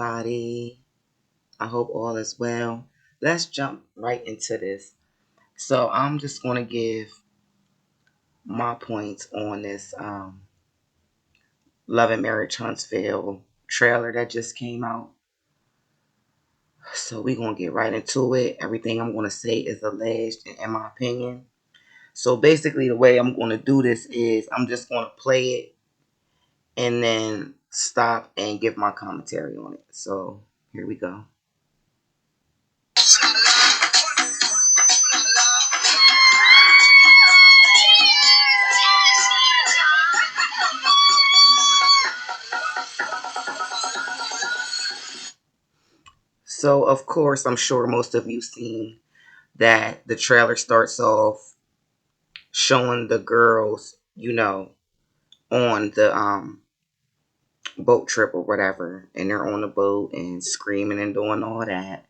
everybody. I hope all is well. Let's jump right into this. So I'm just going to give my points on this Love and Marriage Huntsville trailer that just came out. So we're going to get right into it. Everything I'm going to say is alleged in my opinion. So basically the way I'm going to do this is I'm just going to play it and then stop and give my commentary on it. So here we go. So of course, I'm sure most of you seen that the trailer starts off showing the girls, on the boat trip or whatever, and they're on the boat and screaming and doing all that,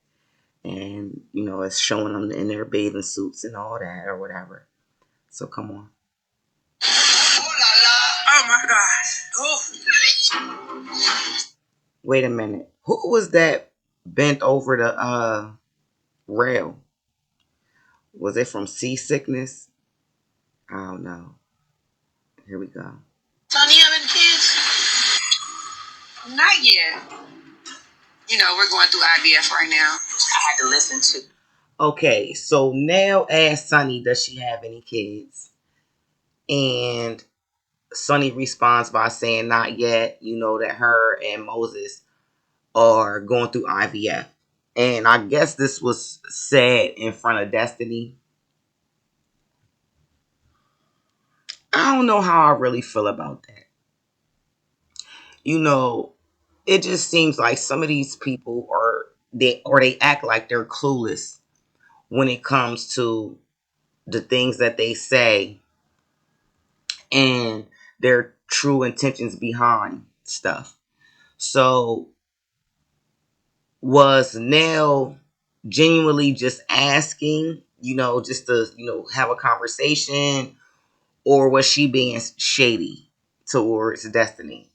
and it's showing them in their bathing suits and all that or whatever. So come on. Oh my gosh! Oh. Wait a minute. Who was that bent over the rail? Was it from seasickness? I don't know. Here we go. Sonny, you having kids? Not yet. We're going through IVF right now. I had to listen to. Okay, so Nell asked Sonny, does she have any kids? And Sonny responds by saying not yet. That her and Moses are going through IVF. And I guess this was said in front of Destiny. I don't know how I really feel about that. It just seems like some of these people they act like they're clueless when it comes to the things that they say and their true intentions behind stuff. So was Nell genuinely just asking, just to, have a conversation, or was she being shady towards Destiny?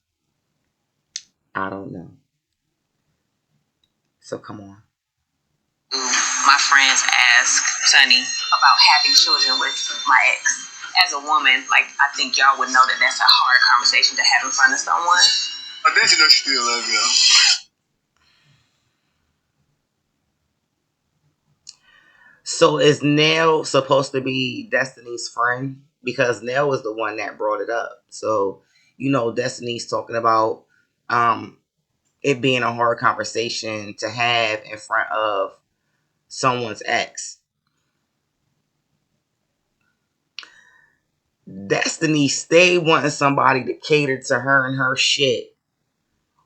I don't know. So come on. My friends ask Sonny about having children with my ex. As a woman, I think y'all would know that that's a hard conversation to have in front of someone. I bet you know she still love you. So is Nell supposed to be Destiny's friend? Because Nell was the one that brought it up. So, Destiny's talking about it being a hard conversation to have in front of someone's ex. Destiny stay wanting somebody to cater to her and her shit,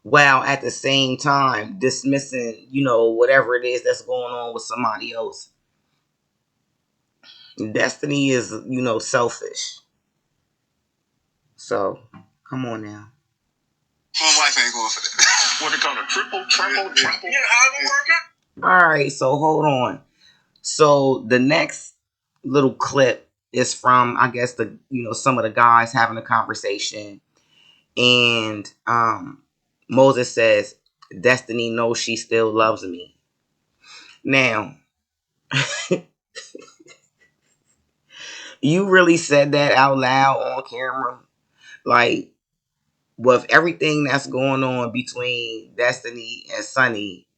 while at the same time dismissing, whatever it is that's going on with somebody else. Destiny is, selfish. So, come on now. My wife ain't going for that. What they call a triple? Yeah, how it work? All right, so hold on. So the next little clip is from, I guess, some of the guys having a conversation, and Moses says, Destiny knows she still loves me. Now, you really said that out loud on camera? Like, with everything that's going on between Destiny and Sonny,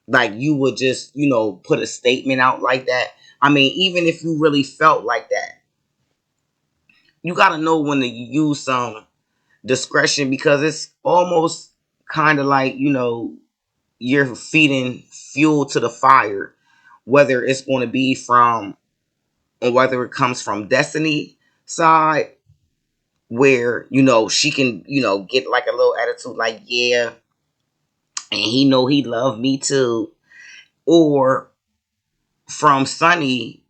like, you would just, put a statement out like that? I mean, even if you really felt like that, you got to know when to use some discretion, because it's almost kind of like, you're feeding fuel to the fire, whether it's going to be from, or whether it comes from Destiny side, where, she can, get like a little attitude like, yeah, and he know he loved me too, or from Sonny,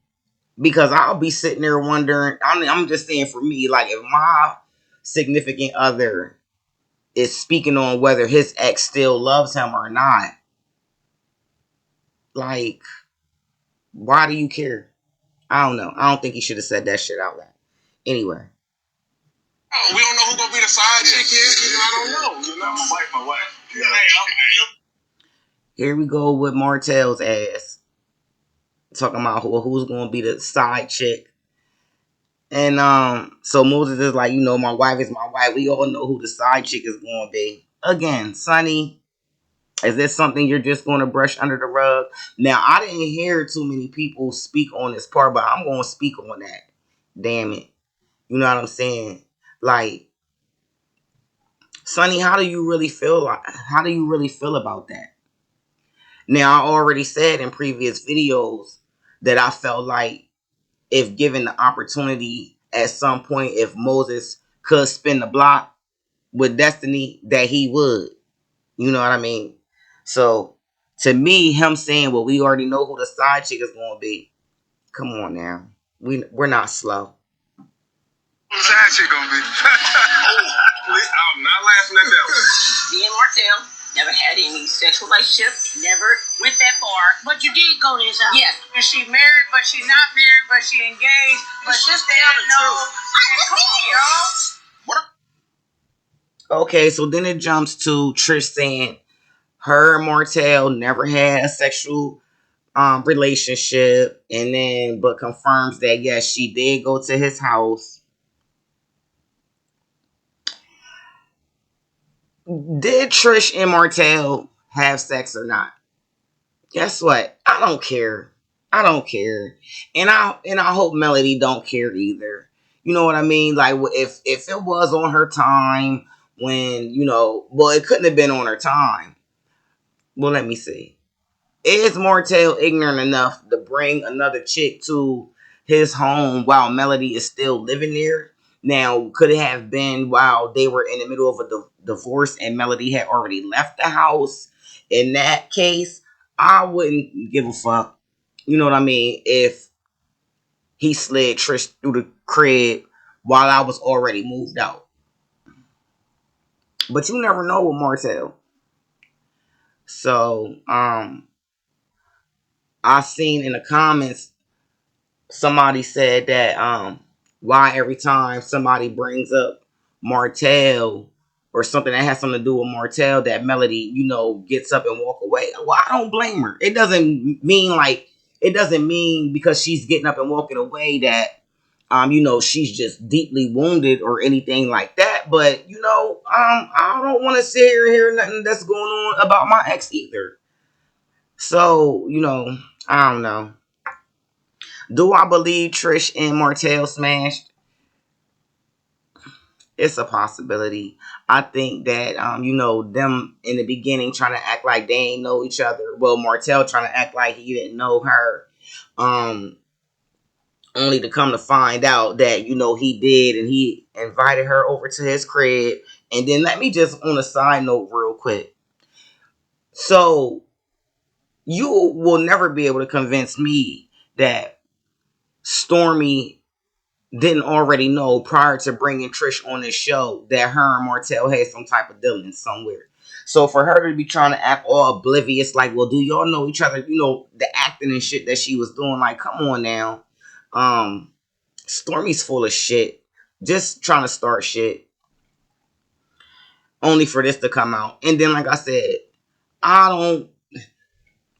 because I'll be sitting there wondering, I'm just saying for me, like, if my significant other is speaking on whether his ex still loves him or not, like, why do you care? I don't know. I don't think he should have said that shit out loud. Anyway. Oh, we don't know who gonna be the side chick yet. I don't know. My wife. Here we go with Martel's ass. Talking about who's going to be the side chick. And so Moses is like, my wife is my wife. We all know who the side chick is going to be. Again, Sonny, is this something you're just going to brush under the rug? Now, I didn't hear too many people speak on this part, but I'm going to speak on that. Damn it. You know what I'm saying? Like, Sonny, how do you really feel? How do you really feel about that? Now, I already said in previous videos that I felt like if given the opportunity at some point, if Moses could spin the block with Destiny, that he would. You know what I mean? So, to me, him saying, well, we already know who the side chick is going to be. Come on now. We're not slow. Who the side chick going to be? I'm not laughing at that one. Me and Martel never had any sexual relationship. Never went that far. But you did go to his house. Yes. And she married, but she not married, but she engaged. But she still know. Come on, y'all. What? Okay, so then it jumps to Trish saying her and Martel never had a sexual relationship, and then but confirms that yes, she did go to his house. Did Trish and Martel have sex or not? Guess what? I don't care. I don't care, and I hope Melody don't care either. You know what I mean? Like if it was on her time when well, it couldn't have been on her time. Well, let me see. Is Martel ignorant enough to bring another chick to his home while Melody is still living there? Now, could it have been while they were in the middle of a divorce and Melody had already left the house? In that case, I wouldn't give a fuck. You know what I mean? If he slid Trish through the crib while I was already moved out. But you never know with Martel. So, I seen in the comments somebody said that why every time somebody brings up Martel or something that has something to do with Martel that Melody, gets up and walk away. Well, I don't blame her. It doesn't mean because she's getting up and walking away that she's just deeply wounded or anything like that. But I don't want to sit here and hear nothing that's going on about my ex either. So, I don't know. Do I believe Trish and Martel smashed? It's a possibility. I think that them in the beginning trying to act like they ain't know each other. Well, Martel trying to act like he didn't know her. Only to come to find out that he did, and he invited her over to his crib. And then let me just on a side note real quick. So you will never be able to convince me that Stormy didn't already know prior to bringing Trish on this show that her and Martel had some type of dealings somewhere. So for her to be trying to act all oblivious, like, well, do y'all know each other? The acting and shit that she was doing, like, come on now. Stormy's full of shit. Just trying to start shit. Only for this to come out. And then, like I said, I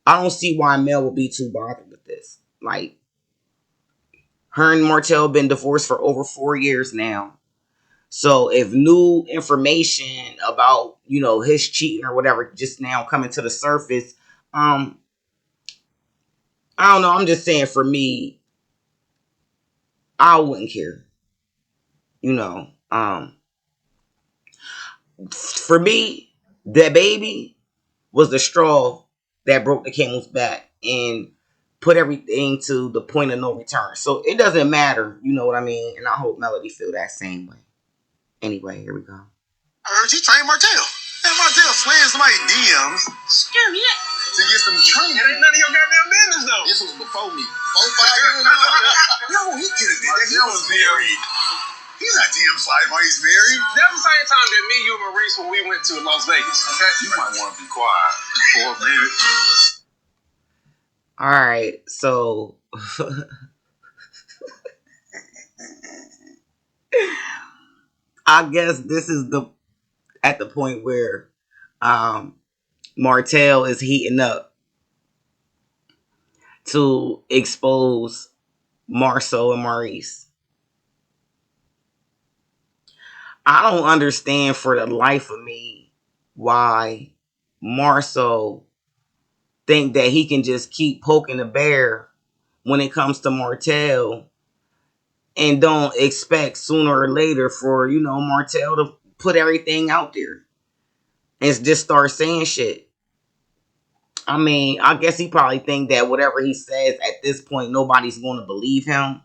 don't see why Mel would be too bothered with this. Like, her and Martel been divorced for over 4 years now. So if new information about, his cheating or whatever just now coming to the surface, I don't know. I'm just saying for me, I wouldn't care. For me, that baby was the straw that broke the camel's back and put everything to the point of no return. So it doesn't matter, you know what I mean? And I hope Melody feel that same way. Anyway, here we go. I heard you train Martel. Man, Martel slid somebody's DMs. Screw yeah. To get some training. It ain't none of your goddamn business, though. This was before me. 4, 5 years ago. No, he could have did that. He was married. He's not DM sliding while he's married. That was the same time that me, you, and Maurice, when we went to Las Vegas. Okay? You might want to be quiet for a minute. All right, so I guess this is at the point where Martel is heating up to expose Marceau and Maurice. I don't understand for the life of me why Marceau think that he can just keep poking the bear when it comes to Martel and don't expect sooner or later for, Martel to put everything out there and just start saying shit. I mean, I guess he probably think that whatever he says at this point, nobody's going to believe him.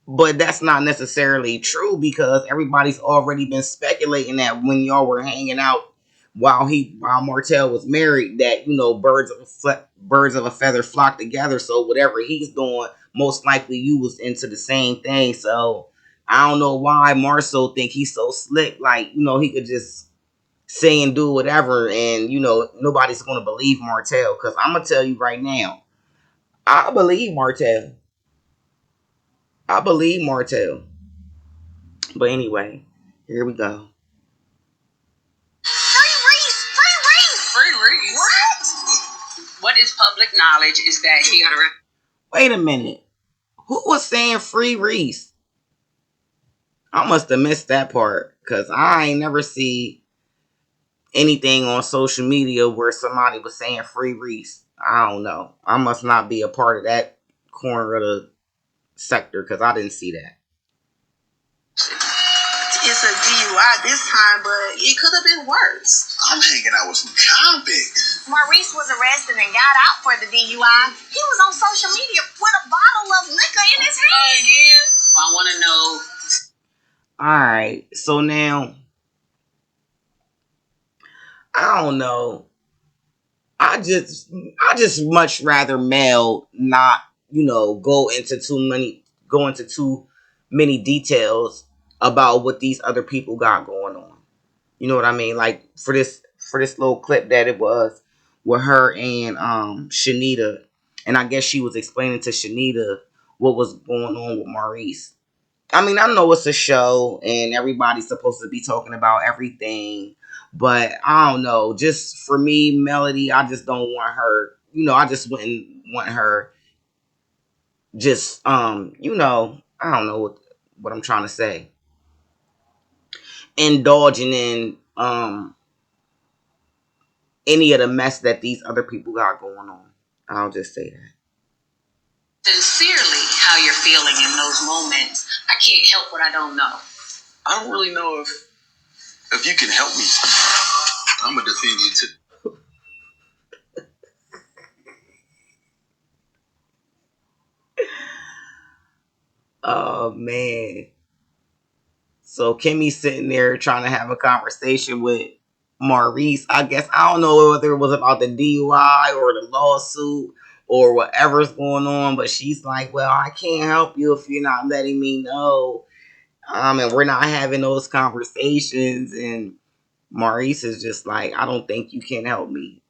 But that's not necessarily true because everybody's already been speculating that when y'all were hanging out while Martel was married, that birds of a feather flock together. So whatever he's doing, most likely you was into the same thing. So I don't know why Marceau think he's so slick, like he could just say and do whatever, and nobody's gonna believe Martel. Because I'm gonna tell you right now, I believe Martel. I believe Martel. But anyway, here we go. Free Reese! Free Reese! Free Reese? What? What is public knowledge is that he got a... Wait a minute. Who was saying Free Reese? I must have missed that part. Because I ain't never see anything on social media where somebody was saying Free Reese. I don't know. I must not be a part of that corner of the sector because I didn't see that. It's a DUI this time, but it could have been worse. I'm hanging out with some convicts. Maurice was arrested and got out for the DUI. He was on social media with a bottle of liquor in his hand. Yeah. I want to know. Alright, so now, I don't know. I just much rather Mel not, go into too many details about what these other people got going on. You know what I mean? Like for this little clip that it was with her and Shanita, and I guess she was explaining to Shanita what was going on with Maurice. I mean, I know it's a show and everybody's supposed to be talking about everything, but I don't know. Just for me, Melody, I just don't want her. I just wouldn't want her. Just I don't know what I'm trying to say. Indulging in any of the mess that these other people got going on. I'll just say that. Sincerely, how you're feeling in those moments. I can't help what I don't know. I don't really know if you can help me. I'm gonna defend you too. Oh man. So Kimmy's sitting there trying to have a conversation with Maurice. I guess I don't know whether it was about the DUI or the lawsuit or whatever's going on, but she's like, "Well, I can't help you if you're not letting me know." And we're not having those conversations. And Maurice is just like, "I don't think you can help me."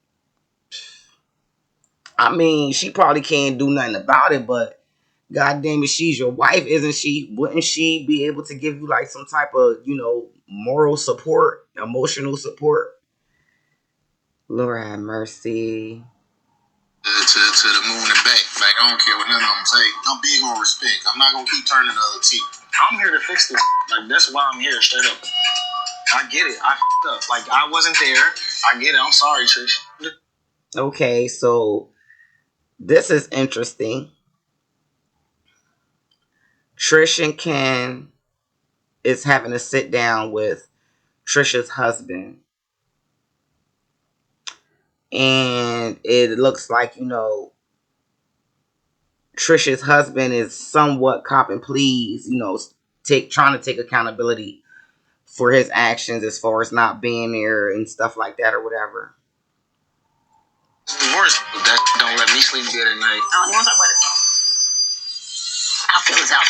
I mean, she probably can't do nothing about it, but God damn it, she's your wife, isn't she? Wouldn't she be able to give you like some type of, moral support, emotional support? Lord have mercy. To the moon and back. Like, I don't care what none of them say. I'm big on respect. I'm not gonna keep turning the other cheek. I'm here to fix this. Like, that's why I'm here, straight up. I get it. I f***ed up. Like, I wasn't there. I get it. I'm sorry, Trish. Okay, so this is interesting. Trish and Ken is having a sit down with Trisha's husband. And it looks like, Trisha's husband is somewhat copping pleas, trying to take accountability for his actions as far as not being there and stuff like that or whatever. Worse, that don't let me sleep good at night. I don't want to talk about it. I'll feel this out.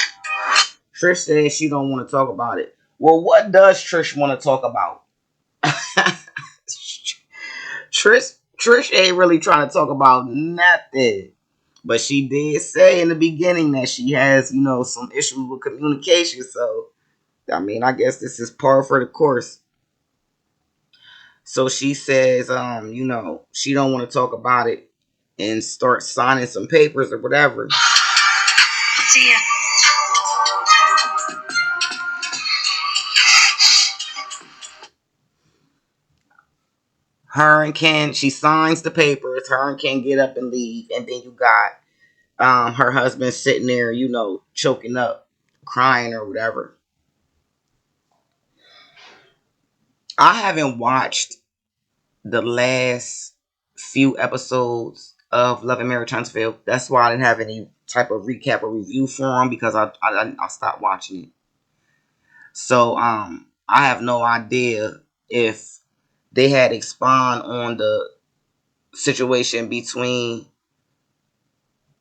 Trish says she don't want to talk about it. Well, what does Trish want to talk about? Trish ain't really trying to talk about nothing. But she did say in the beginning that she has, some issues with communication. So, I mean, I guess this is par for the course. So she says, she don't want to talk about it and start signing some papers or whatever. See ya. Her and Ken, she signs the papers. Her and Ken get up and leave, and then you got her husband sitting there, choking up, crying or whatever. I haven't watched the last few episodes of Love and Marriage Huntsville. That's why I didn't have any type of recap or review for them because I stopped watching it. So I have no idea if they had expound on the situation between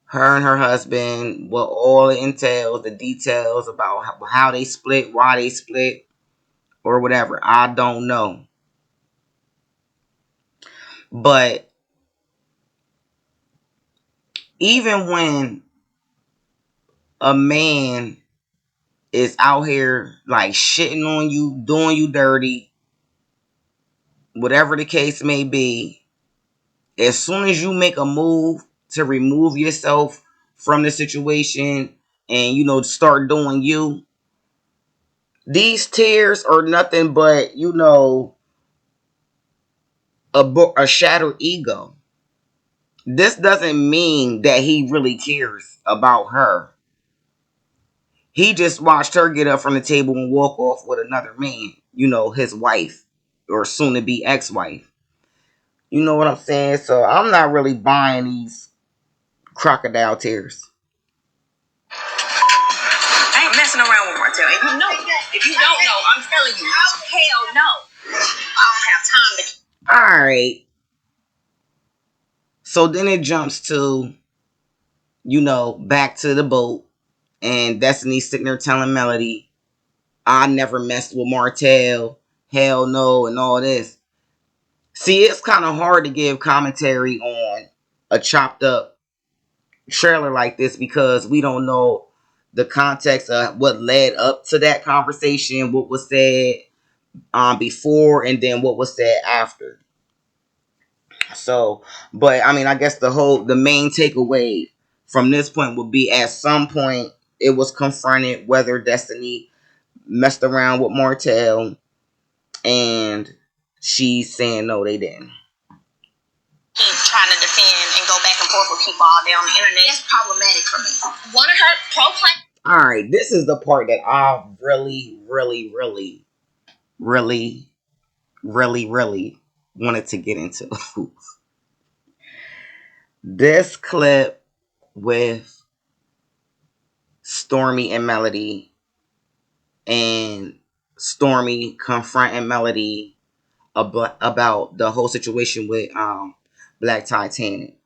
her and her husband, what all it entails, the details about how they split, why they split, or whatever. I don't know. But even when a man is out here like shitting on you, doing you dirty, whatever the case may be, as soon as you make a move to remove yourself from the situation and start doing you, these tears are nothing but a shattered ego. This doesn't mean that he really cares about her. He just watched her get up from the table and walk off with another man, his wife or soon to be ex-wife. You know what I'm saying? So I'm not really buying these crocodile tears. I ain't messing around with Martel. And you know, if you don't know, I'm telling you, hell no. I don't have time to. All right. So then it jumps to, back to the boat. And Destiny's sitting there telling Melody, I never messed with Martel. Hell no, and all this. See, it's kind of hard to give commentary on a chopped up trailer like this because we don't know the context of what led up to that conversation, what was said before, and then what was said after. So, but I mean, I guess the main takeaway from this point would be at some point it was confronted whether Destiny messed around with Martel, and she's saying no, they didn't. Keep trying to defend and go back and forth with people all day on the internet. That's problematic for me. One of her proclaim. All right, this is the part that I really, really, really, really, really, really wanted to get into. This clip with Stormy and Melody, and Stormy confronting Melody about the whole situation with Black Titanic.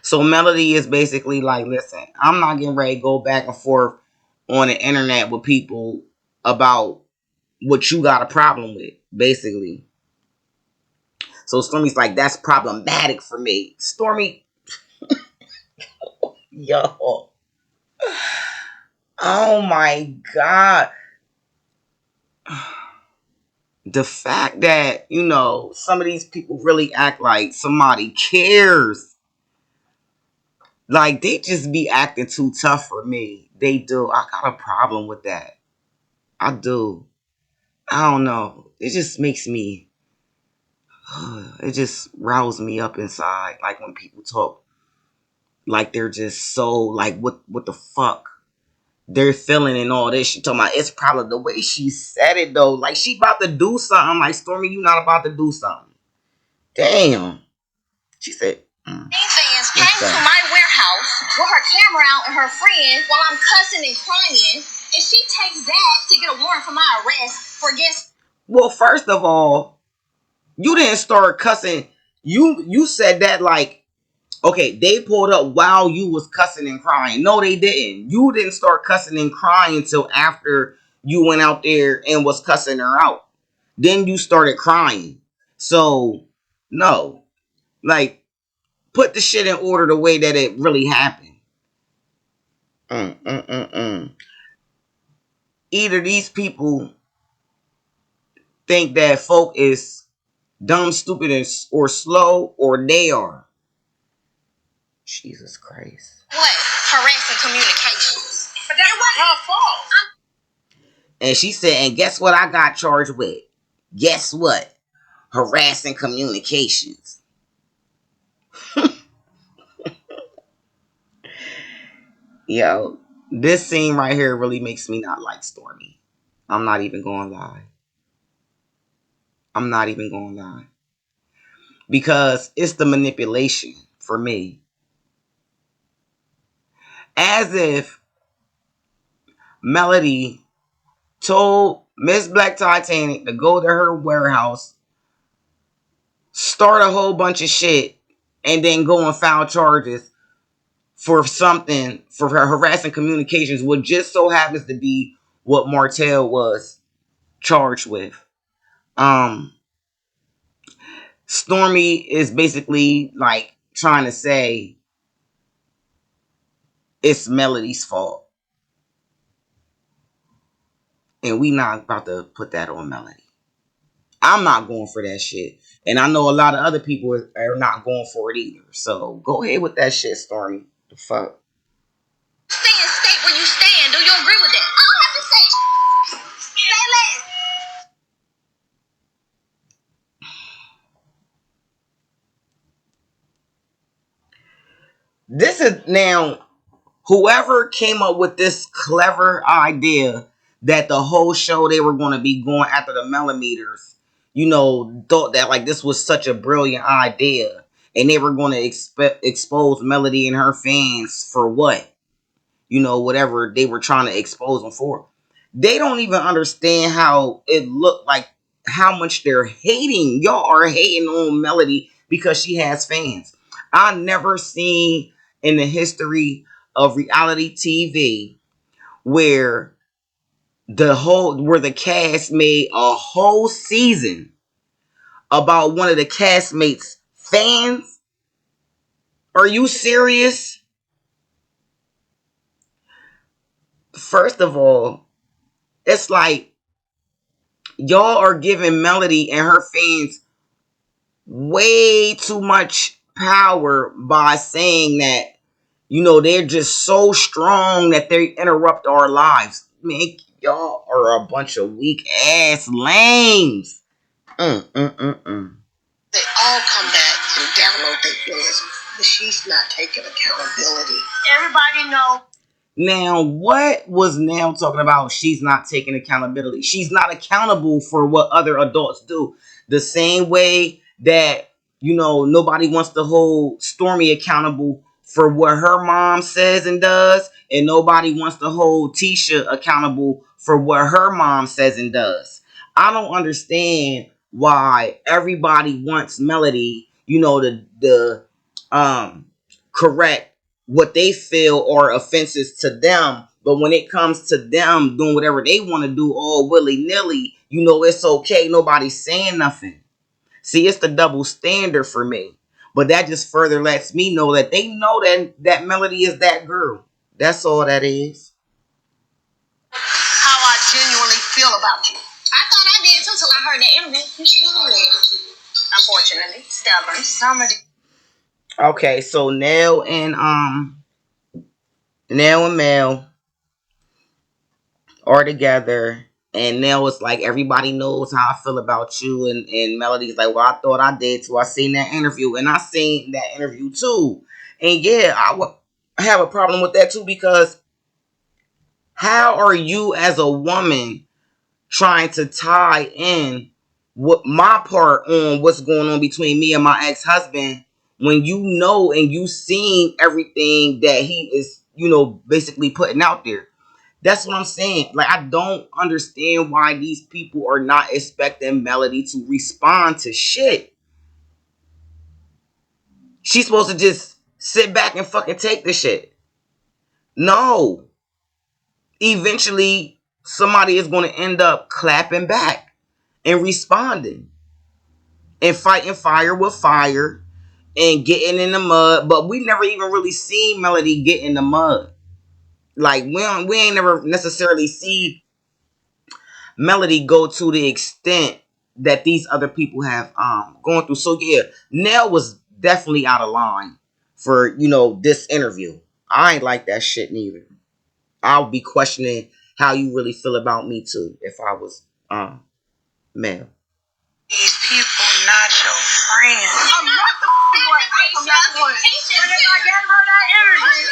So Melody is basically like, listen, I'm not getting ready to go back and forth on the internet with people about what you got a problem with, basically. So Stormy's like, that's problematic for me. Stormy, yo, oh my God. The fact that, some of these people really act like somebody cares. Like, they just be acting too tough for me. They do. I got a problem with that. I do. I don't know. It just makes me, it just riles me up inside. Like when people talk like they're just so, like, what the fuck? They're feeling and all this. She talking about it's probably the way she said it though. Like she about to do something. Like Stormy, you not about to do something. Damn. She said. Fans came to my warehouse with her camera out and her friend while I'm cussing and crying, and she takes that to get a warrant for my arrest for guess. Well, first of all, you didn't start cussing. You said that like, okay, they pulled up while you was cussing and crying. No, they didn't. You didn't start cussing and crying until after you went out there and was cussing her out. Then you started crying. So, no. Like, put the shit in order the way that it really happened. Either these people think that folk is dumb, stupid, or slow, or they are. Jesus Christ. What? Harassing communications. But that wasn't her fault. And she said, and guess what I got charged with? Guess what? Harassing communications. Yo, this scene right here really makes me not like Stormy. I'm not even going to lie. I'm not even going to lie. Because it's the manipulation for me. As if Melody told Miss Black Titanic to go to her warehouse, start a whole bunch of shit, and then go and file charges for something, for her harassing communications, what just so happens to be what Martel was charged with. Stormy is basically like trying to say it's Melody's fault. And we not about to put that on Melody. I'm not going for that shit. And I know a lot of other people are not going for it either. So go ahead with that shit, Stormy. The fuck? Stay and state where you stand. Do you agree with that? I don't have to say less. This is now whoever came up with this clever idea that the whole show they were going to be going after the millimeters, thought that like this was such a brilliant idea, and they were going to expose Melody and her fans for what, whatever they were trying to expose them for. They don't even understand how it looked like, how much they're hating. Y'all are hating on Melody because she has fans. I never seen in the history of reality TV where where the cast made a whole season about one of the castmates' fans. Are you serious? First of all, it's like y'all are giving Melody and her fans way too much power by saying that, they're just so strong that they interrupt our lives. Man, y'all are a bunch of weak ass lames. They all come back and download their feelings, but she's not taking accountability. Everybody knows. Now, what was Now talking about? She's not taking accountability. She's not accountable for what other adults do. The same way that, nobody wants to hold Stormy accountable for what her mom says and does, and nobody wants to hold Tisha accountable for what her mom says and does. I don't understand why everybody wants Melody, um correct what they feel are offenses to them. But when it comes to them doing whatever they want to do all willy-nilly, it's okay. Nobody's saying nothing. See, it's the double standard for me. But that just further lets me know that they know that Melody is that girl. That's all that is. How I genuinely feel about you. I thought I did too till I heard that interview. Unfortunately, stubborn. Somebody. Okay, so Nell and Mel are together, and Nell was like, everybody knows how I feel about you, and Melody's like, well, I thought I did too. I seen that interview, and I seen that interview too. And yeah, I have a problem with that too, because how are you as a woman trying to tie in what my part on what's going on between me and my ex-husband, when you know and you seen everything that he is, basically putting out there? That's what I'm saying. Like, I don't understand why these people are not expecting Melody to respond to shit. She's supposed to just sit back and fucking take the shit. No. Eventually, somebody is going to end up clapping back and responding and fighting fire with fire and getting in the mud. But we never even really seen Melody get in the mud. Like, we ain't never necessarily see Melody go to the extent that these other people have gone through. So yeah, Nell was definitely out of line for this interview. I ain't like that shit neither. I'll be questioning how you really feel about me too if I was male. These people not your friends. I'm not the one. I'm not the one. And if I gave her that energy.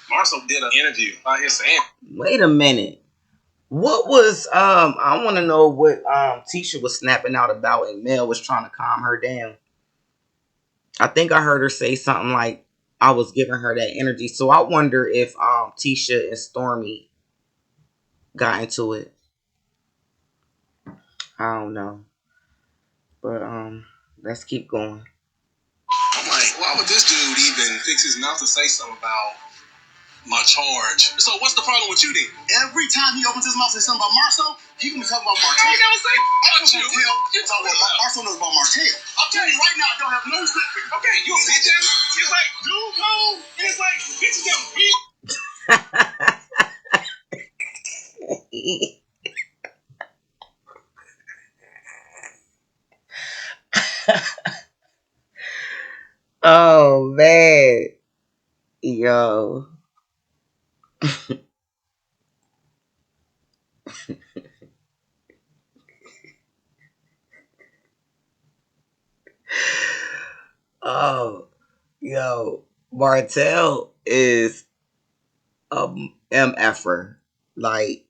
Marcel did an interview by his saying. Wait a minute. What was I want to know what Tisha was snapping out about and Mel was trying to calm her down. I think I heard her say something like I was giving her that energy. So I wonder if Tisha and Stormy got into it. I don't know. But let's keep going. I'm like, why would this dude even fix his mouth to say something about my charge? So what's the problem with you then? Every time he opens his mouth to say something about Marcel, he can be talking about Martel. I never say about you. You talking about Marcel knows about Martel. I'm telling you right now, I don't have no respect for you. Okay, you a bitch ass. It's like, dude, cold. It's like, bitches that bitch. Oh man. Yo. Oh, yo. Martel is MFer. Like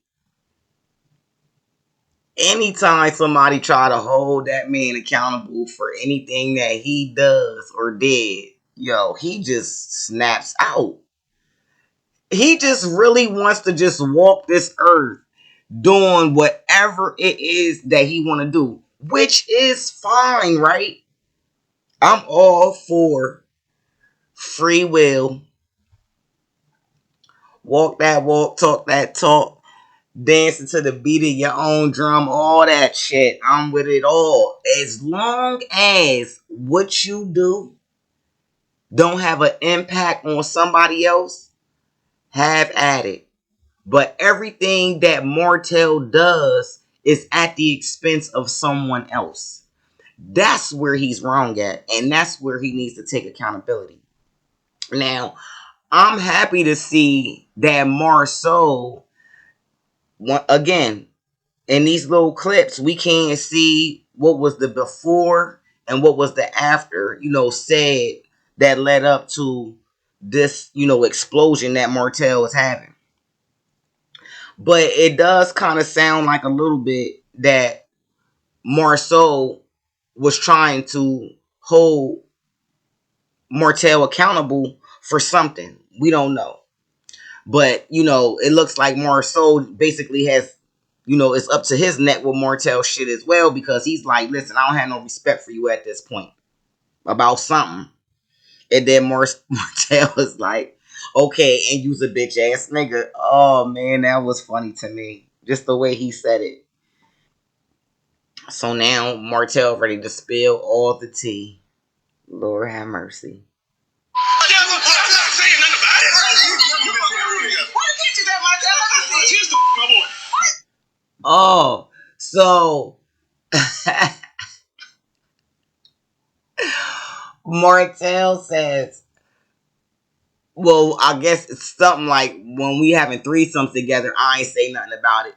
anytime somebody try to hold that man accountable for anything that he does or did, yo, he just snaps out. He just really wants to just walk this earth doing whatever it is that he want to do, which is fine, right? I'm all for free will. Walk that walk, talk that talk, dancing to the beat of your own drum, all that shit. I'm with it all. As long as what you do don't have an impact on somebody else, have at it. But everything that Martel does is at the expense of someone else. That's where he's wrong at. And that's where he needs to take accountability. Now, I'm happy to see that Marceau, again, in these little clips, we can see what was the before and what was the after, said that led up to this, explosion that Martel is having. But it does kind of sound like a little bit that Marceau was trying to hold Martel accountable for something. We don't know. But, it looks like Marceau basically has, it's up to his neck with Martel shit as well because he's like, listen, I don't have no respect for you at this point about something. And then Martel is like, okay, and you's a bitch ass nigga. Oh, man, that was funny to me. Just the way he said it. So now Martel ready to spill all the tea. Lord have mercy. Oh, so Martel says, well, I guess it's something like when we having threesomes together, I ain't say nothing about it.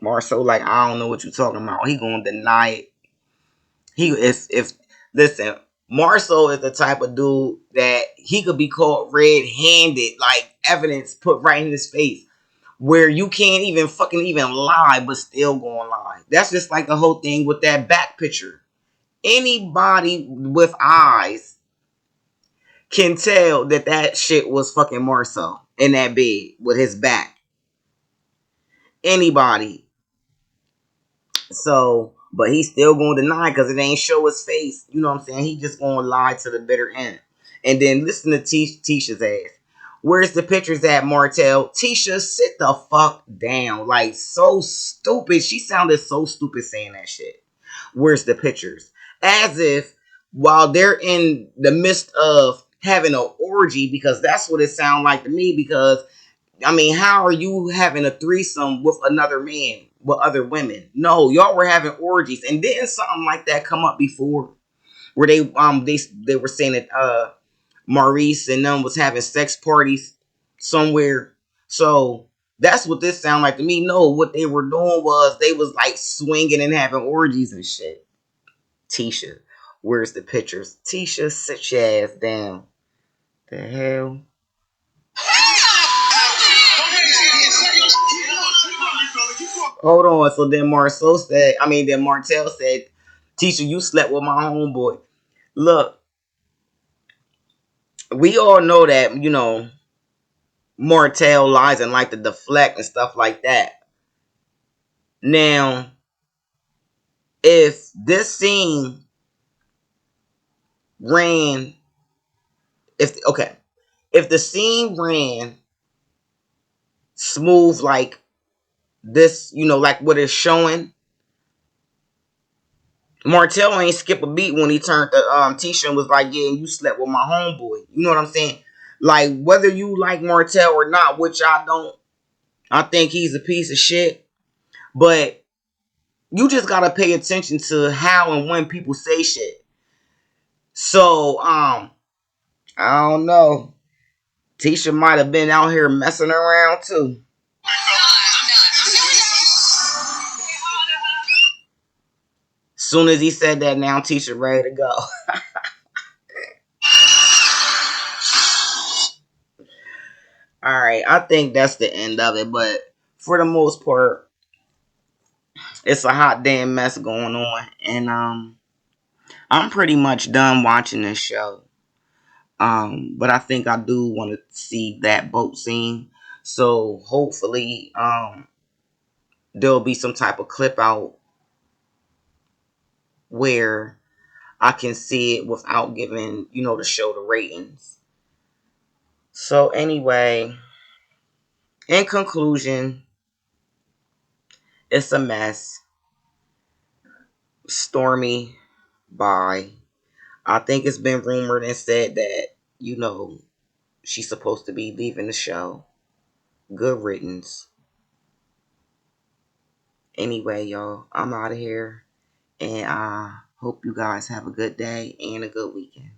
Marceau, like, I don't know what you talking about. He gonna deny it. He is if listen, Marceau is the type of dude that he could be caught red-handed, like evidence put right in his face, where you can't even fucking even lie, but still gonna lie. That's just like the whole thing with that back picture. Anybody with eyes can tell that that shit was fucking Marceau in that bed with his back. Anybody. So, but he's still going to deny because it ain't show his face. You know what I'm saying? He just going to lie to the bitter end. And then listen to Tisha's ass. Where's the pictures at, Martel? Tisha, sit the fuck down. Like, so stupid. She sounded so stupid saying that shit. Where's the pictures? As if while they're in the midst of having an orgy, because that's what it sounded like to me, because I mean, how are you having a threesome with another man with other women. No, y'all were having orgies. And didn't something like that come up before? Where they were saying that Maurice and them was having sex parties somewhere. So that's what this sound like to me. No, what they were doing was they was like swinging and having orgies and shit. Tisha, where's the pictures? Tisha, sit your ass down. The hell? Hold on. So then Martel said, Tisha, you slept with my homeboy. Look, we all know that, Martel lies and like to deflect and stuff like that. Now, if this scene ran, if the scene ran smooth like this, like what it's showing, Martel ain't skip a beat when he turned to Tisha and was like, yeah, you slept with my homeboy. You know what I'm saying? Like, whether you like Martel or not, which I don't, I think he's a piece of shit. But you just gotta pay attention to how and when people say shit. So, I don't know. Tisha might have been out here messing around too. Soon as he said that, now Tisha ready to go. All right, I think that's the end of it. But for the most part, it's a hot damn mess going on, and I'm pretty much done watching this show. But I think I do want to see that boat scene. So hopefully, there'll be some type of clip out where I can see it without giving, the show the ratings. So anyway, in conclusion, it's a mess. Stormy, bye. I think it's been rumored and said that, she's supposed to be leaving the show. Good riddance. Anyway, y'all, I'm out of here. And I hope you guys have a good day and a good weekend.